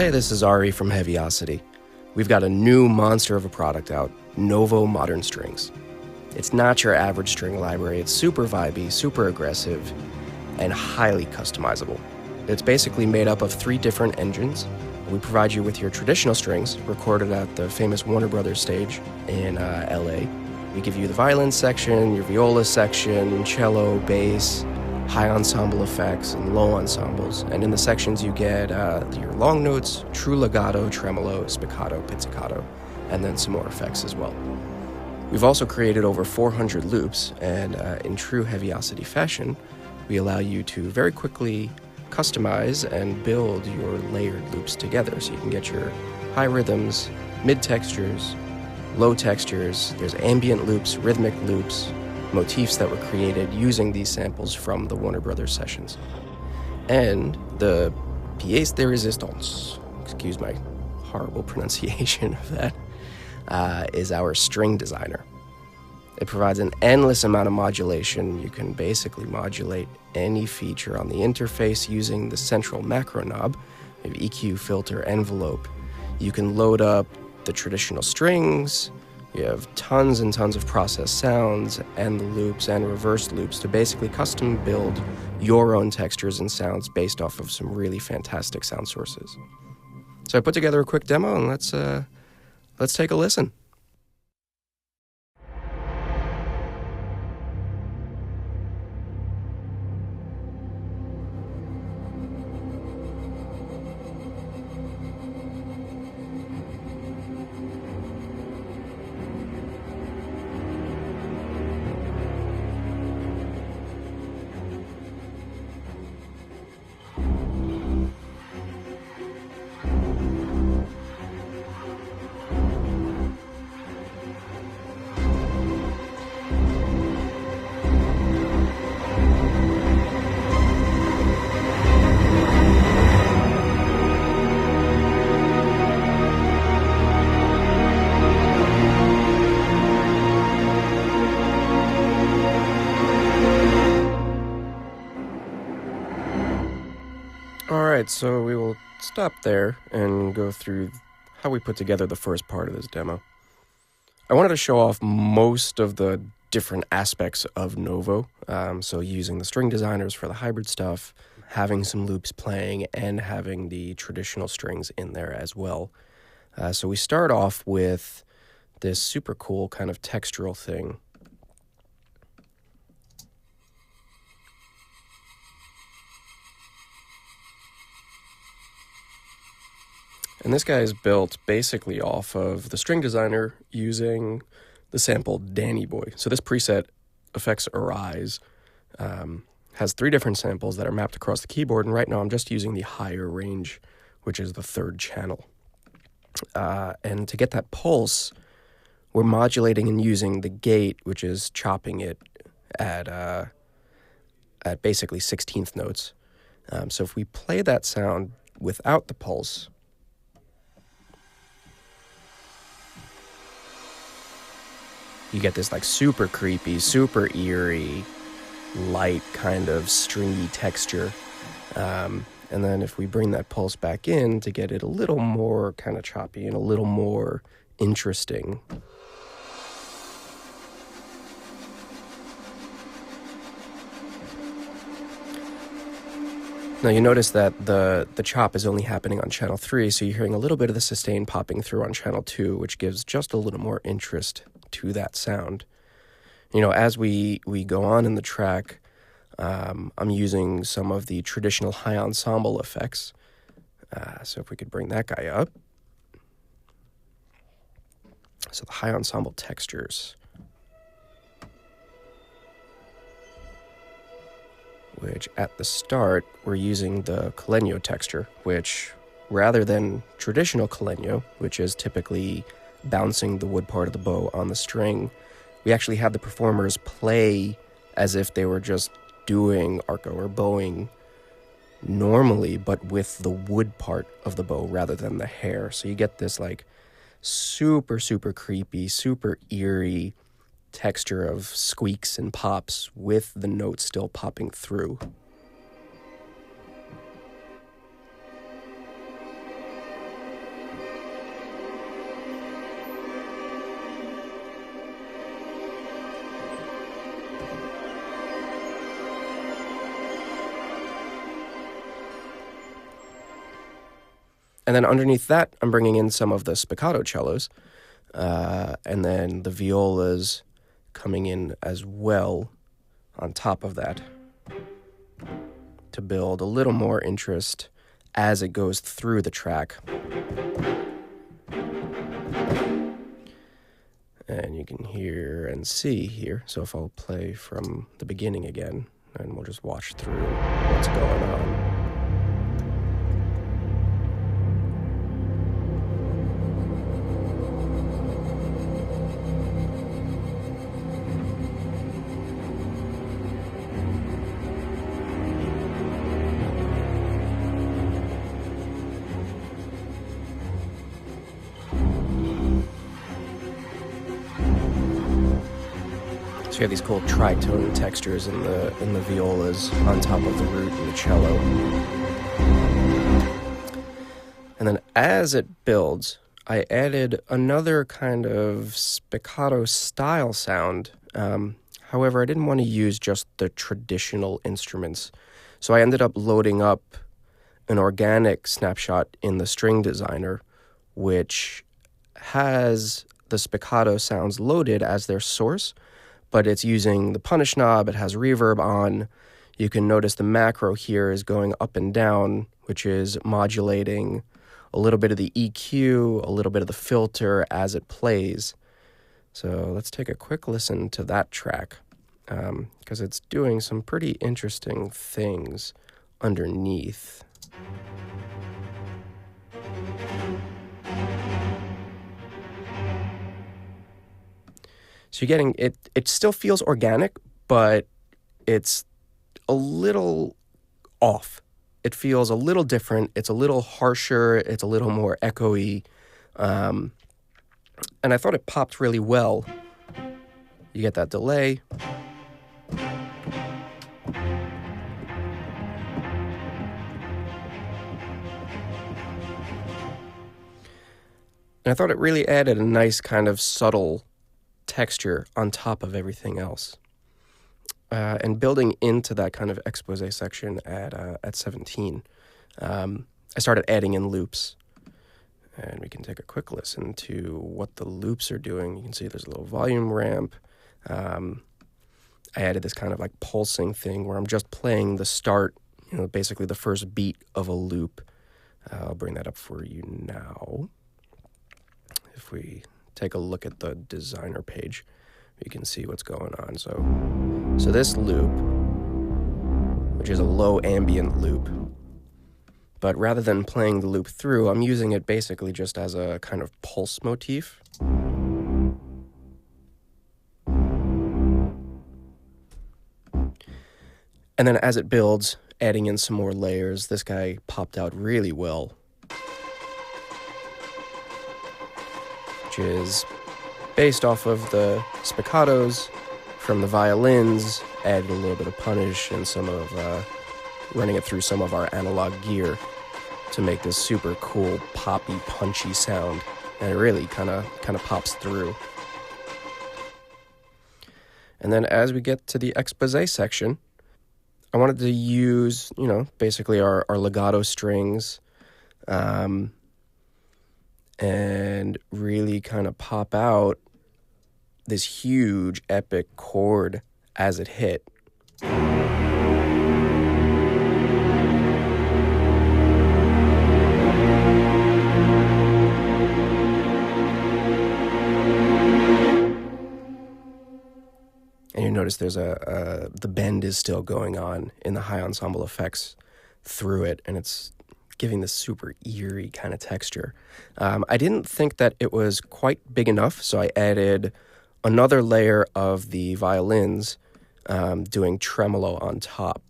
Hey, this is Ari from Heavyocity. We've got a new monster of a product out, NOVO Modern Strings. It's not your average string library. It's super vibey, super aggressive, and highly customizable. It's basically made up of 3 different engines. We provide you with your traditional strings, recorded at the famous Warner Brothers stage in LA. We give you the violin section, your viola section, cello, bass, high ensemble effects, and low ensembles. And in the sections you get your long notes, true legato, tremolo, spiccato, pizzicato, and then some more effects as well. We've also created over 400 loops, and in true Heavyocity fashion, we allow you to very quickly customize and build your layered loops together, so you can get your high rhythms, mid textures, low textures. There's ambient loops, rhythmic loops, motifs that were created using these samples from the Warner Brothers sessions. And the pièce de résistance, excuse my horrible pronunciation of that, is our string designer. It provides an endless amount of modulation. You can basically modulate any feature on the interface using the central macro knob, maybe EQ, filter, envelope. You can load up the traditional strings. You have tons and tons of processed sounds and the loops and reverse loops to basically custom build your own textures and sounds based off of some really fantastic sound sources. So I put together a quick demo, and let's take a listen. Alright, so we will stop there and go through how we put together the first part of this demo. I wanted to show off most of the different aspects of NOVO, so using the string designers for the hybrid stuff, having some loops playing, and having the traditional strings in there as well. So we start off with this super cool kind of textural thing. And this guy is built basically off of the string designer using the sample Danny Boy. So this preset, Effects Arise, has 3 different samples that are mapped across the keyboard, and right now I'm just using the higher range, which is the 3rd channel. And to get that pulse, we're modulating and using the gate, which is chopping it at basically 16th notes. So if we play that sound without the pulse, you get this like super creepy, super eerie, light kind of stringy texture. And then if we bring that pulse back in to get it a little more kind of choppy and a little more interesting. Now you notice that the chop is only happening on channel 3, so you're hearing a little bit of the sustain popping through on channel 2, which gives just a little more interest to that sound. You know, as we go on in the track, I'm using some of the traditional high ensemble effects. So if we could bring that guy up. So the high ensemble textures, which at the start, we're using the Colegno texture, which rather than traditional Colegno, which is typically bouncing the wood part of the bow on the string, we actually had the performers play as if they were just doing arco or bowing normally, but with the wood part of the bow rather than the hair. So you get this like super, super creepy, super eerie texture of squeaks and pops with the notes still popping through. And then underneath that, I'm bringing in some of the spiccato cellos, and then the violas coming in as well on top of that to build a little more interest as it goes through the track. And you can hear and see here. So if I'll play from the beginning again, and we'll just watch through what's going on. So you have these cool tritone textures in the violas on top of the root and the cello. And then as it builds, I added another kind of spiccato style sound. However, I didn't want to use just the traditional instruments. So I ended up loading up an organic snapshot in the string designer, which has the spiccato sounds loaded as their source, but it's using the punish knob. It has reverb on. You can notice the macro here is going up and down, which is modulating a little bit of the EQ, a little bit of the filter as it plays. So let's take a quick listen to that track, because it's doing some pretty interesting things underneath. So you're getting it. It still feels organic, but it's a little off. It feels a little different. It's a little harsher. It's a little more echoey. And I thought it popped really well. You get that delay. And I thought it really added a nice kind of subtle texture on top of everything else. And building into that kind of expose section at 17, I started adding in loops. And we can take a quick listen to what the loops are doing. You can see there's a little volume ramp. I added this kind of like pulsing thing where I'm just playing the start, basically the first beat of a loop. I'll bring that up for you now. If we take a look at the designer page, you can see what's going on. So this loop, which is a low ambient loop, but rather than playing the loop through, I'm using it basically just as a kind of pulse motif. And then as it builds, adding in some more layers, this guy popped out really well, which is based off of the spiccatos from the violins, added a little bit of punish and some of running it through some of our analog gear to make this super cool, poppy, punchy sound. And it really kind of pops through. And then as we get to the expose section, I wanted to use, basically our legato strings, and really kind of pop out this huge epic chord as it hit. And you notice there's the bend is still going on in the high ensemble effects through it, and it's giving this super eerie kind of texture. I didn't think that it was quite big enough, so I added another layer of the violins, doing tremolo on top.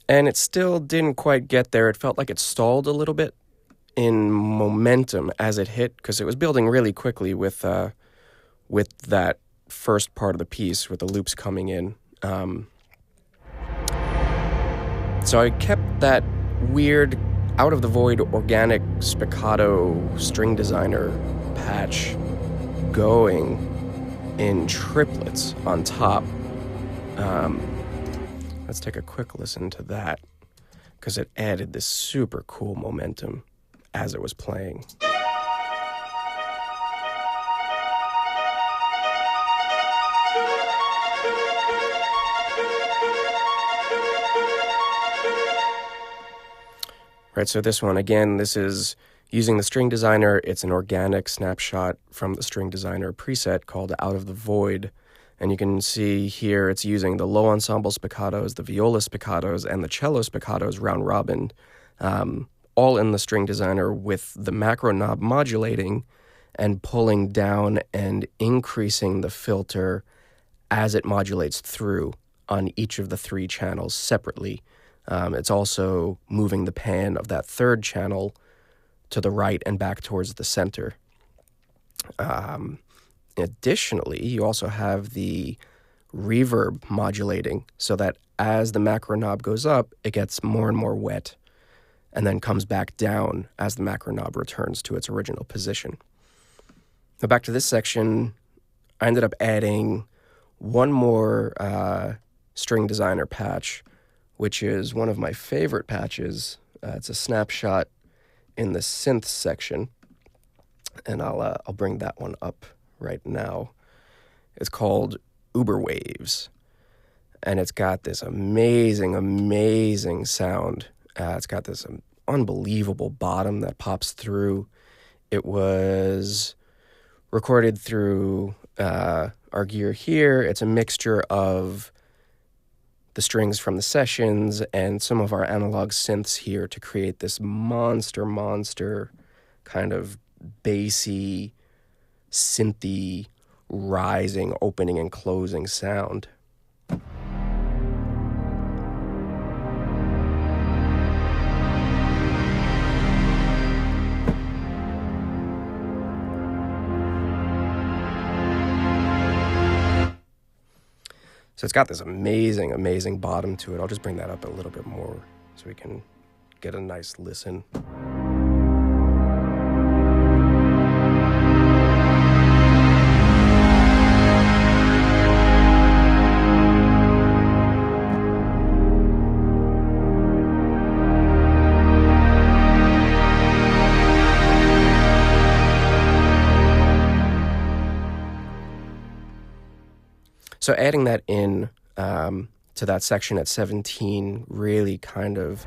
And it still didn't quite get there. It felt like it stalled a little bit in momentum as it hit, because it was building really quickly with that first part of the piece with the loops coming in. So I kept that weird Out of the Void organic spiccato string designer patch going in triplets on top. Let's take a quick listen to that, because it added this super cool momentum as it was playing. Right, so this one, again, this is using the string designer. It's an organic snapshot from the string designer preset called Out of the Void. And you can see here it's using the low ensemble spiccatos, the viola spiccatos, and the cello spiccatos round robin, all in the string designer, with the macro knob modulating and pulling down and increasing the filter as it modulates through on each of the 3 channels separately. It's also moving the pan of that 3rd channel to the right and back towards the center. Additionally, you also have the reverb modulating, so that as the macro knob goes up, it gets more and more wet and then comes back down as the macro knob returns to its original position. Now back to this section, I ended up adding one more string designer patch, which is one of my favorite patches. It's a snapshot in the synth section, and I'll bring that one up right now. It's called Uber Waves, and it's got this amazing sound. It's got this unbelievable bottom that pops through. It was recorded through our gear here. It's a mixture of the strings from the sessions and some of our analog synths here to create this monster kind of bassy, synthy, rising, opening and closing sound. So it's got this amazing bottom to it. I'll just bring that up a little bit more so we can get a nice listen. So adding that in to that section at 17 really kind of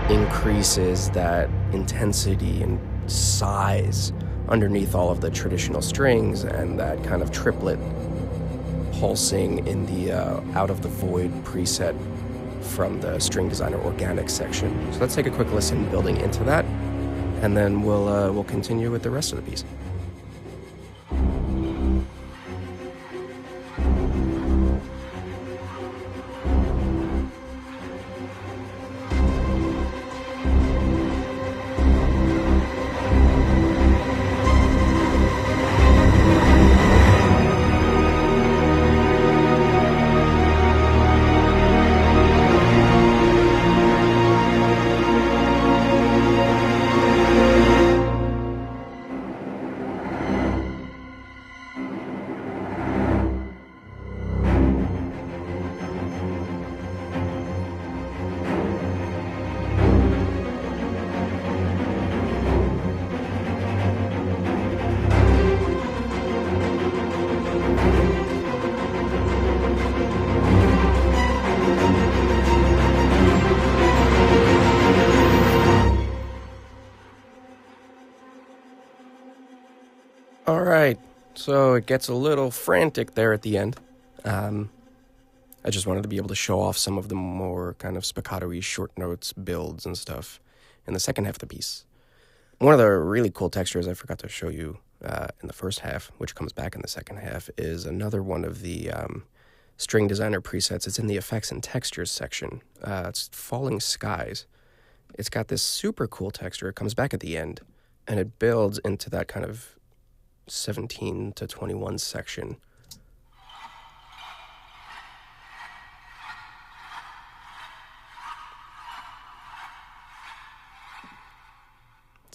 increases that intensity and size underneath all of the traditional strings, and that kind of triplet pulsing in the Out of the Void preset from the string designer organic section. So let's take a quick listen building into that, and then we'll continue with the rest of the piece. All right, so it gets a little frantic there at the end. I just wanted to be able to show off some of the more kind of spiccato-y short notes, builds, and stuff in the second half of the piece. One of the really cool textures I forgot to show you in the first half, which comes back in the second half, is another one of the string designer presets. It's in the effects and textures section. It's Falling Skies. It's got this super cool texture. It comes back at the end, and it builds into that kind of 17 to 21 section.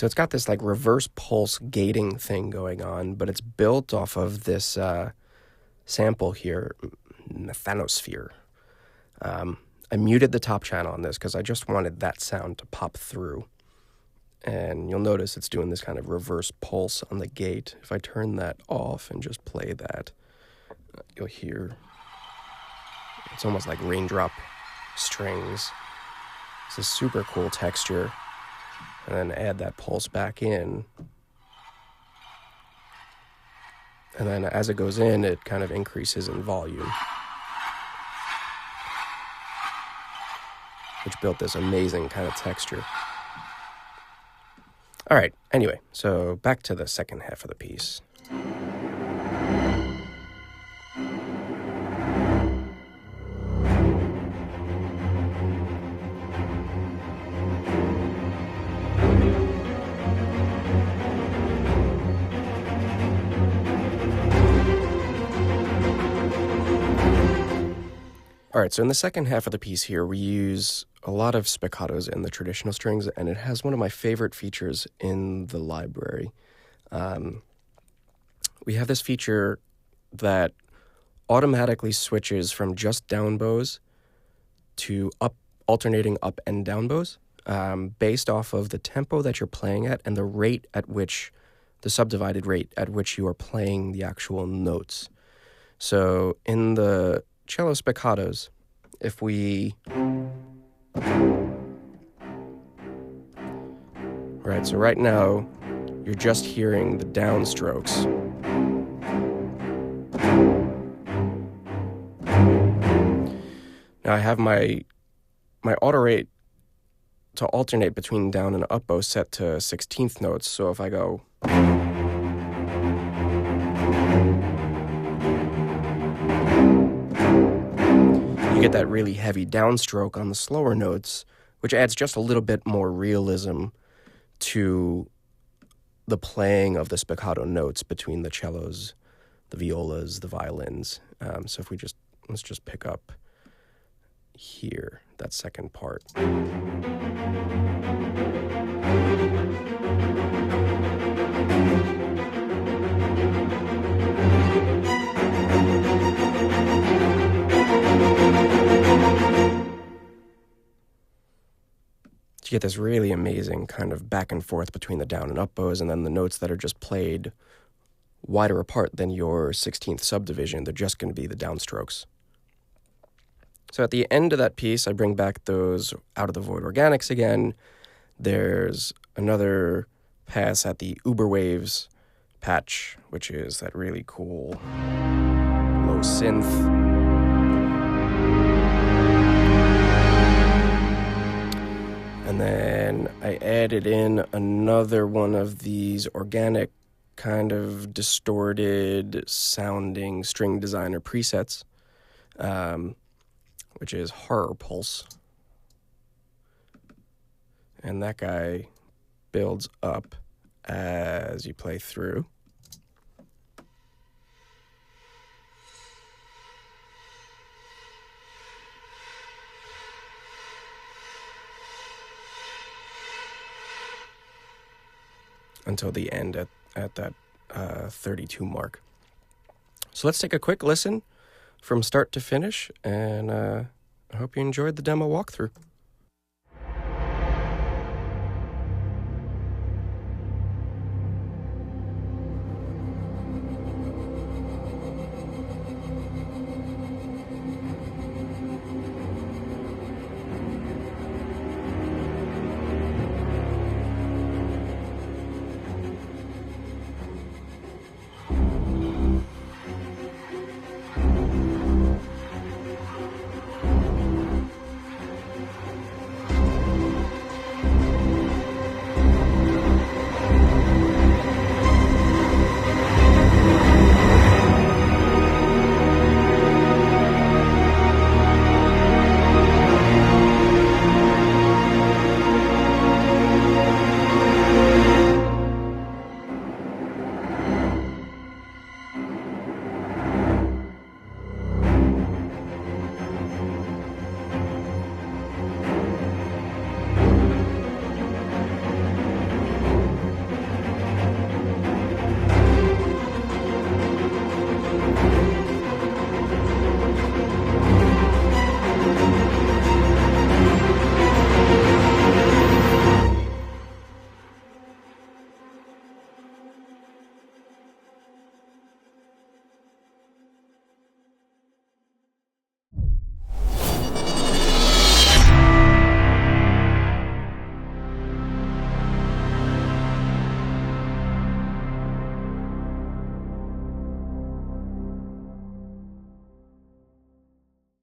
So it's got this like reverse pulse gating thing going on, but it's built off of this sample here, Nathanosphere. I muted the top channel on this because I just wanted that sound to pop through. And you'll notice it's doing this kind of reverse pulse on the gate. If I turn that off and just play that, you'll hear it's almost like raindrop strings. It's a super cool texture. And then add that pulse back in. And then as it goes in, it kind of increases in volume, which built this amazing kind of texture. All right, anyway, so back to the second half of the piece. All right, so in the second half of the piece here, we use a lot of spiccatos in the traditional strings, and it has one of my favorite features in the library. We have this feature that automatically switches from just down bows to alternating up and down bows, based off of the tempo that you're playing at and the rate at which, the subdivided rate at which you are playing the actual notes. So in the cello spiccatos, if we... Right, so right now, you're just hearing the downstrokes. Now I have my auto rate to alternate between down and up bow set to 16th notes, so if I go... you get that really heavy downstroke on the slower notes, which adds just a little bit more realism to the playing of the spiccato notes between the cellos, the violas, the violins. So if we let's just pick up here, that second part. You get this really amazing kind of back and forth between the down and up bows, and then the notes that are just played wider apart than your 16th subdivision, they're just going to be the downstrokes. So at the end of that piece, I bring back those out of the void organics again. There's another pass at the Uber Waves patch, which is that really cool low synth. And then I added in another one of these organic kind of distorted sounding string designer presets, which is Horror Pulse. And that guy builds up as you play through. Until the end at that 32 mark. So let's take a quick listen from start to finish, and I hope you enjoyed the demo walkthrough.